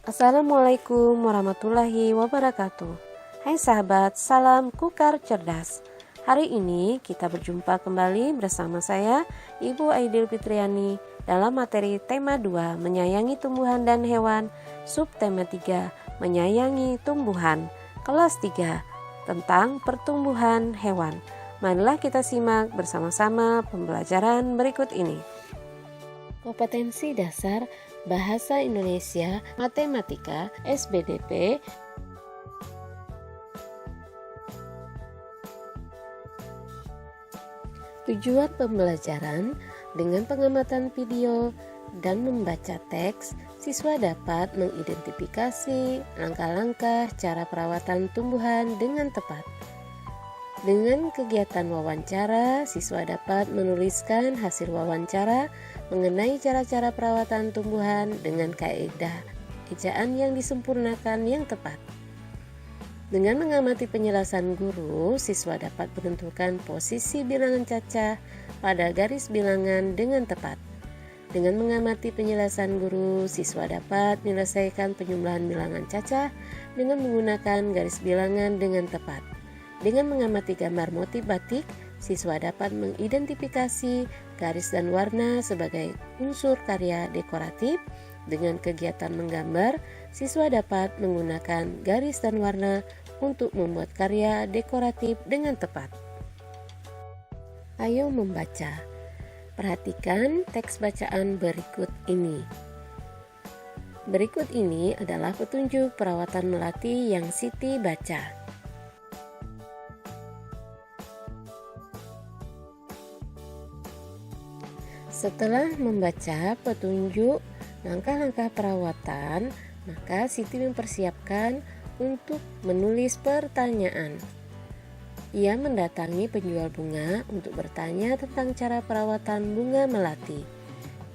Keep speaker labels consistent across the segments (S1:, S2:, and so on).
S1: Assalamualaikum warahmatullahi wabarakatuh. Hai sahabat, salam Kukar Cerdas. Hari ini kita berjumpa kembali bersama saya, Ibu Aidil Fitriani, dalam materi tema 2, menyayangi tumbuhan dan hewan, subtema 3, menyayangi tumbuhan, kelas 3, tentang pertumbuhan hewan. Marilah kita simak bersama-sama pembelajaran berikut ini. Kompetensi dasar Bahasa Indonesia Matematika SBDP Tujuan pembelajaran dengan pengamatan video dan membaca teks, siswa dapat mengidentifikasi langkah-langkah cara perawatan tumbuhan dengan tepat. Dengan kegiatan wawancara, siswa dapat menuliskan hasil wawancara mengenai cara-cara perawatan tumbuhan dengan kaidah ejaan yang disempurnakan yang tepat. Dengan mengamati penjelasan guru, siswa dapat menentukan posisi bilangan cacah pada garis bilangan dengan tepat. Dengan mengamati penjelasan guru, siswa dapat menyelesaikan penjumlahan bilangan cacah dengan menggunakan garis bilangan dengan tepat. Dengan mengamati gambar motif batik, siswa dapat mengidentifikasi garis dan warna sebagai unsur karya dekoratif. Dengan kegiatan menggambar, siswa dapat menggunakan garis dan warna untuk membuat karya dekoratif dengan tepat. Ayo membaca. Perhatikan teks bacaan berikut ini. Berikut ini adalah petunjuk perawatan melati yang Siti baca. Setelah membaca petunjuk langkah-langkah perawatan, maka Siti mempersiapkan untuk menulis pertanyaan. Ia mendatangi penjual bunga untuk bertanya tentang cara perawatan bunga melati.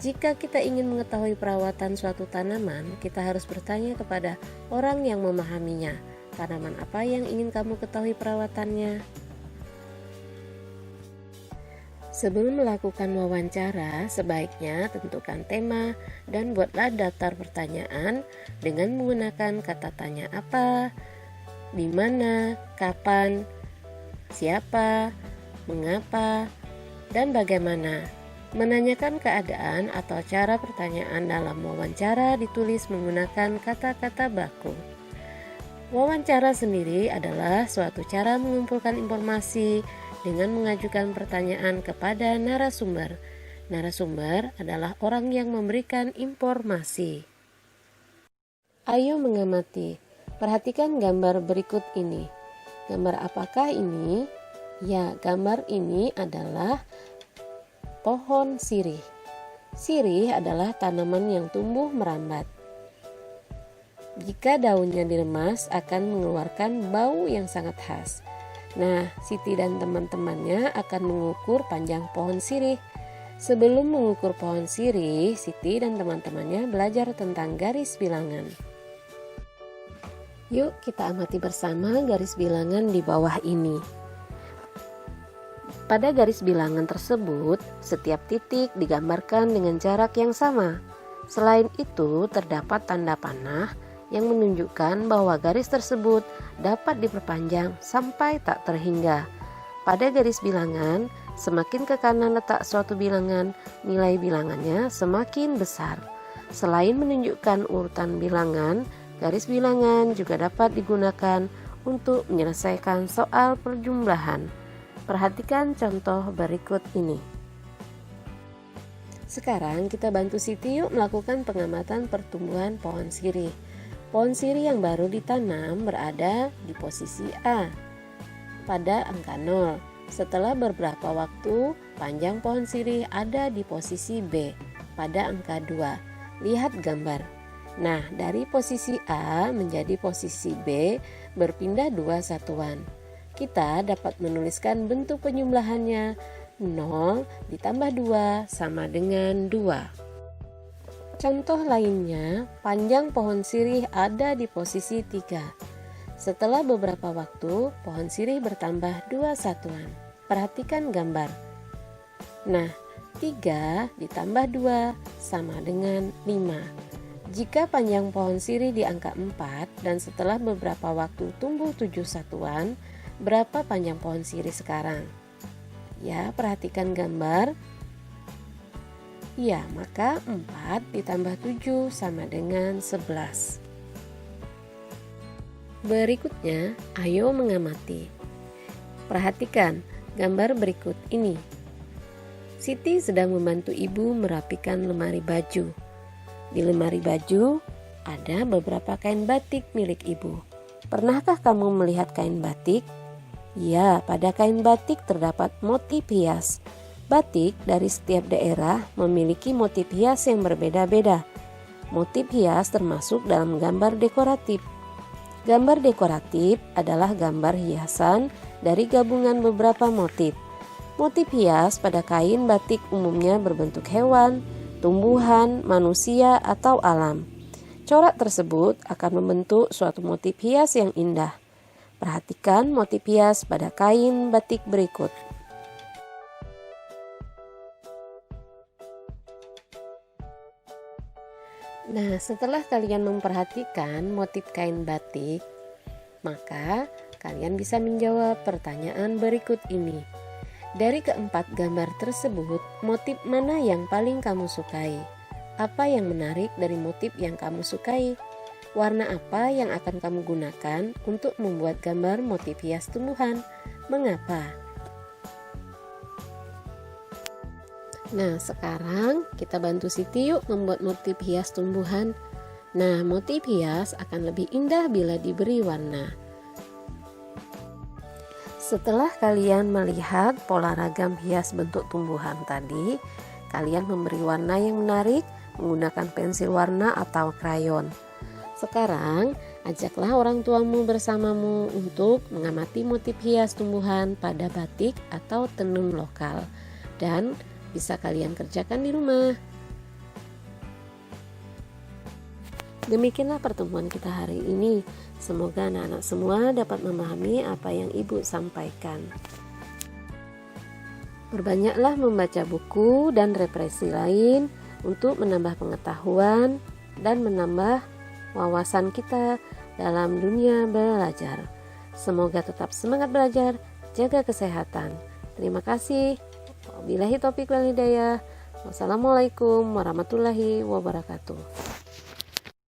S1: Jika kita ingin mengetahui perawatan suatu tanaman, kita harus bertanya kepada orang yang memahaminya. Tanaman apa yang ingin kamu ketahui perawatannya? Sebelum melakukan wawancara, sebaiknya tentukan tema dan buatlah daftar pertanyaan dengan menggunakan kata tanya apa, di mana, kapan, siapa, mengapa, dan bagaimana. Menanyakan keadaan atau cara pertanyaan dalam wawancara ditulis menggunakan kata-kata baku. Wawancara sendiri adalah suatu cara mengumpulkan informasi dengan mengajukan pertanyaan kepada narasumber. Narasumber adalah orang yang memberikan informasi. Ayo mengamati. Perhatikan gambar berikut ini. Gambar apakah ini? Ya, gambar ini adalah pohon sirih. Sirih adalah tanaman yang tumbuh merambat. Jika daunnya diremas akan mengeluarkan bau yang sangat khas. Nah, Siti dan teman-temannya akan mengukur panjang pohon sirih. Sebelum mengukur pohon sirih, Siti dan teman-temannya belajar tentang garis bilangan. Yuk kita amati bersama garis bilangan di bawah ini. Pada garis bilangan tersebut, setiap titik digambarkan dengan jarak yang sama. Selain itu, terdapat tanda panah yang menunjukkan bahwa garis tersebut dapat diperpanjang sampai tak terhingga. Pada garis bilangan, semakin ke kanan letak suatu bilangan, nilai bilangannya semakin besar. Selain menunjukkan urutan bilangan, garis bilangan juga dapat digunakan untuk menyelesaikan soal perjumlahan. Perhatikan contoh berikut ini. Sekarang kita bantu Siti yuk melakukan pengamatan pertumbuhan pohon sirih. Pohon sirih yang baru ditanam berada di posisi A pada angka 0. Setelah beberapa waktu, panjang pohon sirih ada di posisi B pada angka 2. Lihat gambar. Nah, dari posisi A menjadi posisi B berpindah 2 satuan. Kita dapat menuliskan bentuk penjumlahannya. 0 ditambah 2 sama dengan 2. Contoh lainnya, panjang pohon sirih ada di posisi 3. Setelah beberapa waktu, pohon sirih bertambah 2 satuan. Perhatikan gambar. Nah, 3 ditambah 2 sama dengan 5. Jika panjang pohon sirih di angka 4 dan setelah beberapa waktu tumbuh 7 satuan, berapa panjang pohon sirih sekarang? Ya, perhatikan gambar. Ya, maka 4 ditambah 7 sama dengan 11. Berikutnya, ayo mengamati. Perhatikan gambar berikut ini. Siti sedang membantu ibu merapikan lemari baju. Di lemari baju ada beberapa kain batik milik ibu. Pernahkah kamu melihat kain batik? Ya, pada kain batik terdapat motif hias. Batik dari setiap daerah memiliki motif hias yang berbeda-beda. Motif hias termasuk dalam gambar dekoratif. Gambar dekoratif adalah gambar hiasan dari gabungan beberapa motif. Motif hias pada kain batik umumnya berbentuk hewan, tumbuhan, manusia, atau alam. Corak tersebut akan membentuk suatu motif hias yang indah. Perhatikan motif hias pada kain batik berikut. Nah, setelah kalian memperhatikan motif kain batik, maka kalian bisa menjawab pertanyaan berikut ini. Dari keempat gambar tersebut, motif mana yang paling kamu sukai? Apa yang menarik dari motif yang kamu sukai? Warna apa yang akan kamu gunakan untuk membuat gambar motif hias tumbuhan? Mengapa? Nah, sekarang kita bantu Siti yuk membuat motif hias tumbuhan. Nah, motif hias akan lebih indah bila diberi warna. Setelah kalian melihat pola ragam hias bentuk tumbuhan tadi, kalian memberi warna yang menarik menggunakan pensil warna atau krayon. Sekarang, ajaklah orang tuamu bersamamu untuk mengamati motif hias tumbuhan pada batik atau tenun lokal, dan bisa kalian kerjakan di rumah. Demikianlah pertemuan kita hari ini. Semoga anak-anak semua dapat memahami apa yang ibu sampaikan. Perbanyaklah membaca buku dan referensi lain untuk menambah pengetahuan dan menambah wawasan kita dalam dunia belajar. Semoga tetap semangat belajar, jaga kesehatan. Terima kasih. Wabillahi taufiq wal hidayah. Wassalamualaikum warahmatullahi wabarakatuh.